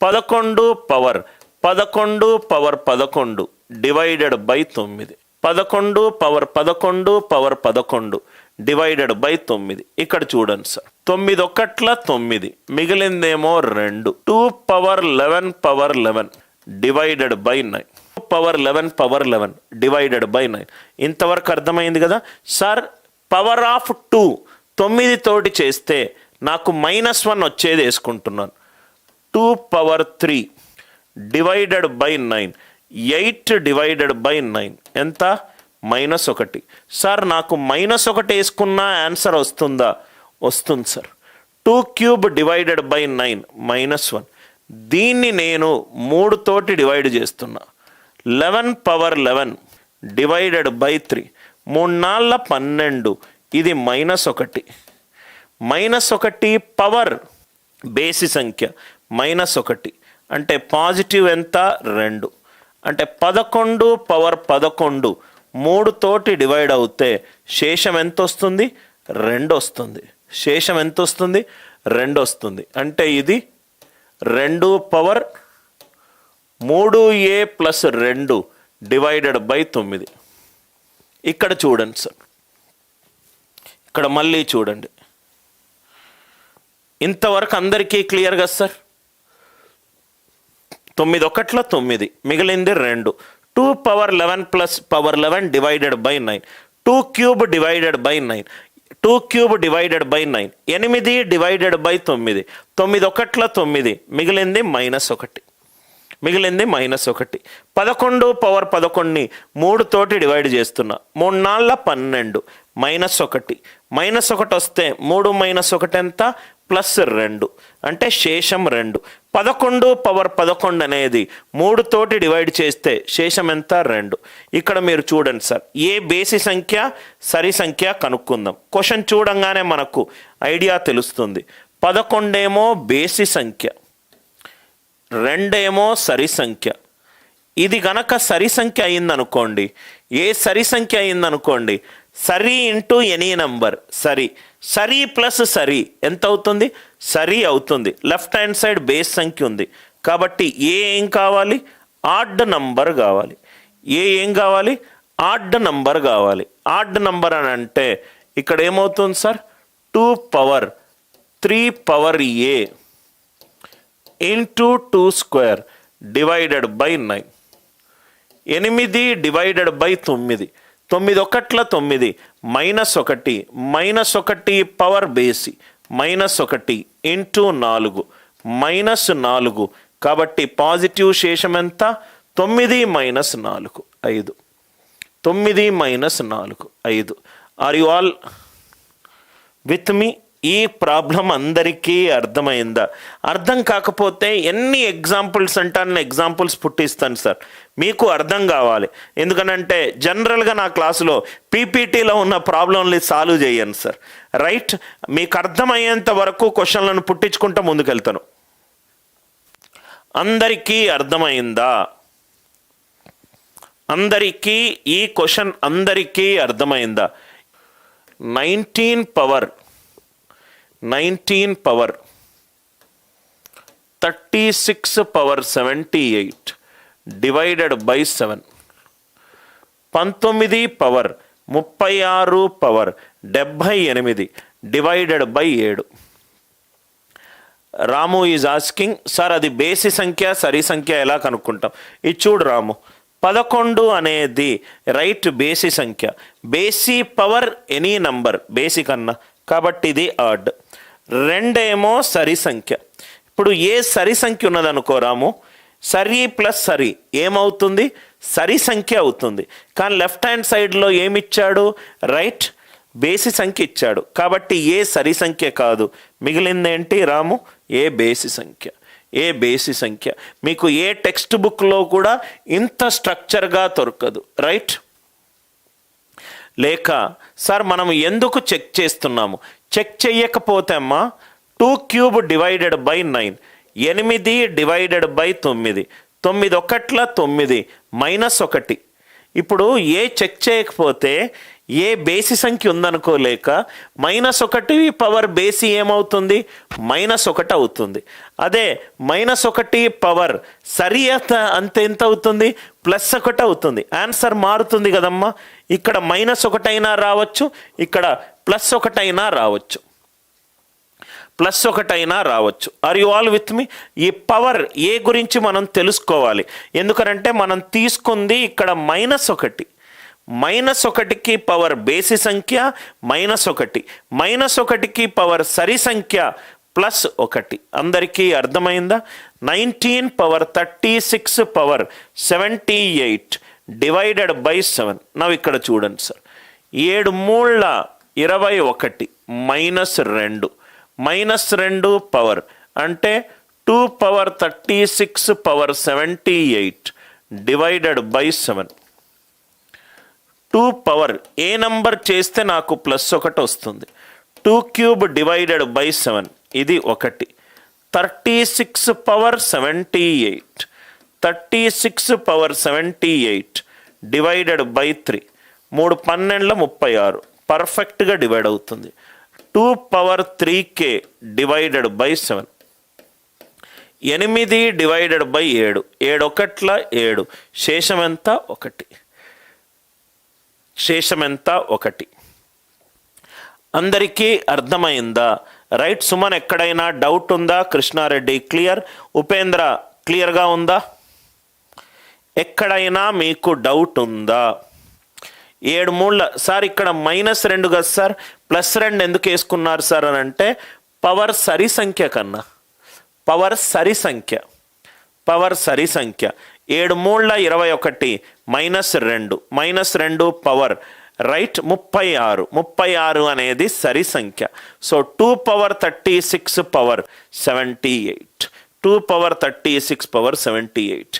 11 power 11 divided by 9. 11 power 11 divided by 9. ఇక్కడ చూడండి sir, 9 ఒకట్ల 9, మిగిలిందేమో 2. 2 power 11 divided by 9. 2 power 11 divided by 9. ఇంతవరకు అర్థమైంది కదా సార్. పవర్ ఆఫ్ 2 9 తోటి చేస్తే నాకు -1 వచ్చేది వేసుకుంటున్నాను. 2 power 3 divided by 9. 8 divided by 9 ఎంత? -1. సార్ నాకు -1 వేసుకున్న ఆన్సర్ వస్తుందా? వస్తుంది సార్. 2 cube divided by 9 -1. దీన్ని నేను 3 తోటి డివైడ్ చేస్తున్నా. 11 పవర్ 11 డివైడెడ్ బై 3. 3 నాళ్ళ 12, ఇది -1. -1 పవర్ బేసి సంఖ్య -1 అంటే పాజిటివ్ ఎంత? 2. అంటే 11 పవర్ 11 3 తోటి డివైడ్ అవుతే శేషం ఎంత వస్తుంది? 2 వస్తుంది. శేషం ఎంత వస్తుంది? 2 వస్తుంది. అంటే ఇది 2 power 3a plus 2 divided by 9. ఇక్కడ చూడండి సార్, ఇక్కడ మళ్ళీ చూడండి. ఇంతవరకు అందరికీ క్లియర్ కదా సార్? 9 ఒకట్ల 9, మిగిలింది 2. 2 power 11 plus power 11 divided by 9. 2 cube divided by 9. 2 cube divided by 9. 8 divided by 9. 9 ఒకట్ల 9, మిగిలింది -1. 11 పవర్ 11ని 3 తోటి డివైడ్ చేస్తున్నా. 3 నాళ్ళ 12, -1. -1 వస్తే 3 -1 ఎంత? +2. అంటే శేషం 2. 11 పవర్ 11 అనేది 3 తోటి డివైడ్ చేస్తే శేషం ఎంత? 2. ఇక్కడ మీరు చూడండి సార్, ఏ బేసి సంఖ్య సరి సంఖ్య కనుక్కుందాం. క్వశ్చన్ చూడంగానే మనకు ఐడియా తెలుస్తుంది. 11 ఏమో బేసి సంఖ్య, 2 ఏమో సరి సంఖ్య. ఇది కనుక సరి సంఖ్య అయిందనుకోండి, ఏ సరి సంఖ్య అయిందనుకోండి, సరి ఇంటూ ఎనీ నంబర్ సరి. సరి ప్లస్ సరి ఎంత అవుతుంది? సరి అవుతుంది. లెఫ్ట్ హ్యాండ్ సైడ్ బేస్ సంఖ్య ఉంది కాబట్టి ఏం కావాలి? ఆడ్ నంబర్ కావాలి. ఏం కావాలి? ఆడ్ నంబర్ కావాలి. ఆడ్ నంబర్ అని అంటే ఇక్కడ ఏమవుతుంది sir? 2 power 3 power a into 2 square divided by 9. 8 divided by 9. 9 ఒకట్ల 9, -1. -1 పవర్ బేసి -1 ఇంటూ 4 -4. కాబట్టి పాజిటివ్ శేషం ఎంత? 9 - 4 5. 9 - 4 5. Are you all with me? ఈ ప్రాబ్లం అందరికీ అర్థమైందా? అర్థం కాకపోతే ఎన్ని ఎగ్జాంపుల్స్ అంటే అన్ని ఎగ్జాంపుల్స్ పుట్టిస్తాను సార్, మీకు అర్థం కావాలి. ఎందుకనంటే జనరల్గా నా క్లాసులో పీపీటీలో ఉన్న ప్రాబ్లంని సాల్వ్ చేయను సార్. రైట్? మీకు అర్థమయ్యేంత వరకు క్వశ్చన్లను పుట్టించుకుంటూ ముందుకెళ్తాను. అందరికీ అర్థమైందా? అందరికీ ఈ క్వశ్చన్ అందరికీ అర్థమైందా? 19 power 36 power 78 divided by 7. 19 power 36 power 78 divided by 7. Ramu is asking, sir అది బేసి సంఖ్య సరి సంఖ్య ఎలా కనుక్కుంటాం? ఇది చూడు రాము, 11 అనేది రైట్ బేసి సంఖ్య. బేసి పవర్ ఎనీ నంబర్ బేసి కన్నా, కాబట్టి ఇది ఆడ్. 2 ఏమో సరి సంఖ్య. ఇప్పుడు ఏ సరి సంఖ్య ఉన్నదనుకో రాము, సరి ప్లస్ సరి ఏమవుతుంది? సరి సంఖ్య అవుతుంది. కానీ లెఫ్ట్ హ్యాండ్ సైడ్లో ఏమిచ్చాడు? రైట్ బేసి సంఖ్య ఇచ్చాడు. కాబట్టి ఏ సరి సంఖ్య కాదు, మిగిలిందేంటి రాము? ఏ బేసి సంఖ్య. ఏ బేసి సంఖ్య మీకు ఏ టెక్స్ట్ బుక్లో కూడా ఇంత స్ట్రక్చర్గా దొరకదు. రైట్? లేక సార్ మనం ఎందుకు చెక్ చేస్తున్నాము? చెక్ చేయకపోతే అమ్మా 2 cube divided by 9. 8 divided by 9. 9 ఒకట్ల 9 -1. ఇప్పుడు ఏ చెక్ చేయకపోతే ఏ బేసి సంఖ్య ఉందనుకోలేక -1 పవర్ బేసి ఏమవుతుంది, -1 అవుతుంది. అదే -1 పవర్ సరి అంత ఎంత అవుతుంది, +1 అవుతుంది. ఆన్సర్ మారుతుంది కదమ్మా. ఇక్కడ -1 అయినా రావచ్చు, ఇక్కడ +1 అయినా రావచ్చు, +1 అయినా రావచ్చు. Are you all with me? ఈ పవర్ ఏ గురించి మనం తెలుసుకోవాలి. ఎందుకంటే మనం తీసుకుంది ఇక్కడ -1, -1కి పవర్ బేసి సంఖ్య -1, -1కి పవర్ సరి సంఖ్య +1. అందరికీ అర్థమైందా? 19 పవర్ 36 పవర్ 78 డివైడెడ్ బై 7. నవ్వు ఇక్కడ చూడండి సార్, 7 మూళ్ళ 21 -2 -2 పవర్ అంటే 2 power 36 power 78 divided by 7. 2 power A number చేస్తే నాకు +1 వస్తుంది. 2 క్యూబ్ డివైడెడ్ బై 7 ఇది 1. 36 పవర్ 78 36 పవర్ 78 డివైడెడ్ బై 3. 3 12 36 పర్ఫెక్ట్గా డివైడ్ అవుతుంది. 2 power 3k divided by 7. 8 divided by 7 7 1 7 శేషం ఎంత 1. శేషం ఎంత 1. అందరికీ అర్థమైందా? రైట్ సుమన్, ఎక్కడైనా డౌట్ ఉందా? కృష్ణారెడ్డి క్లియర్, ఉపేంద్ర క్లియర్గా ఉందా? ఎక్కడైనా మీకు డౌట్ ఉందా? 7 మూళ్ళ సార్ ఇక్కడ -2 కదా సార్, +2 ఎందుకు వేసుకున్నారు సార్ అని అంటే పవర్ సరి సంఖ్య కన్నా, పవర్ సరి సంఖ్య, పవర్ సరి సంఖ్య. 7 మూళ్ళ 21 -2 -2 పవర్ రైట్ 36 అనేది సరి సంఖ్య. So 2 power 36 power 78 2 power 36 power 78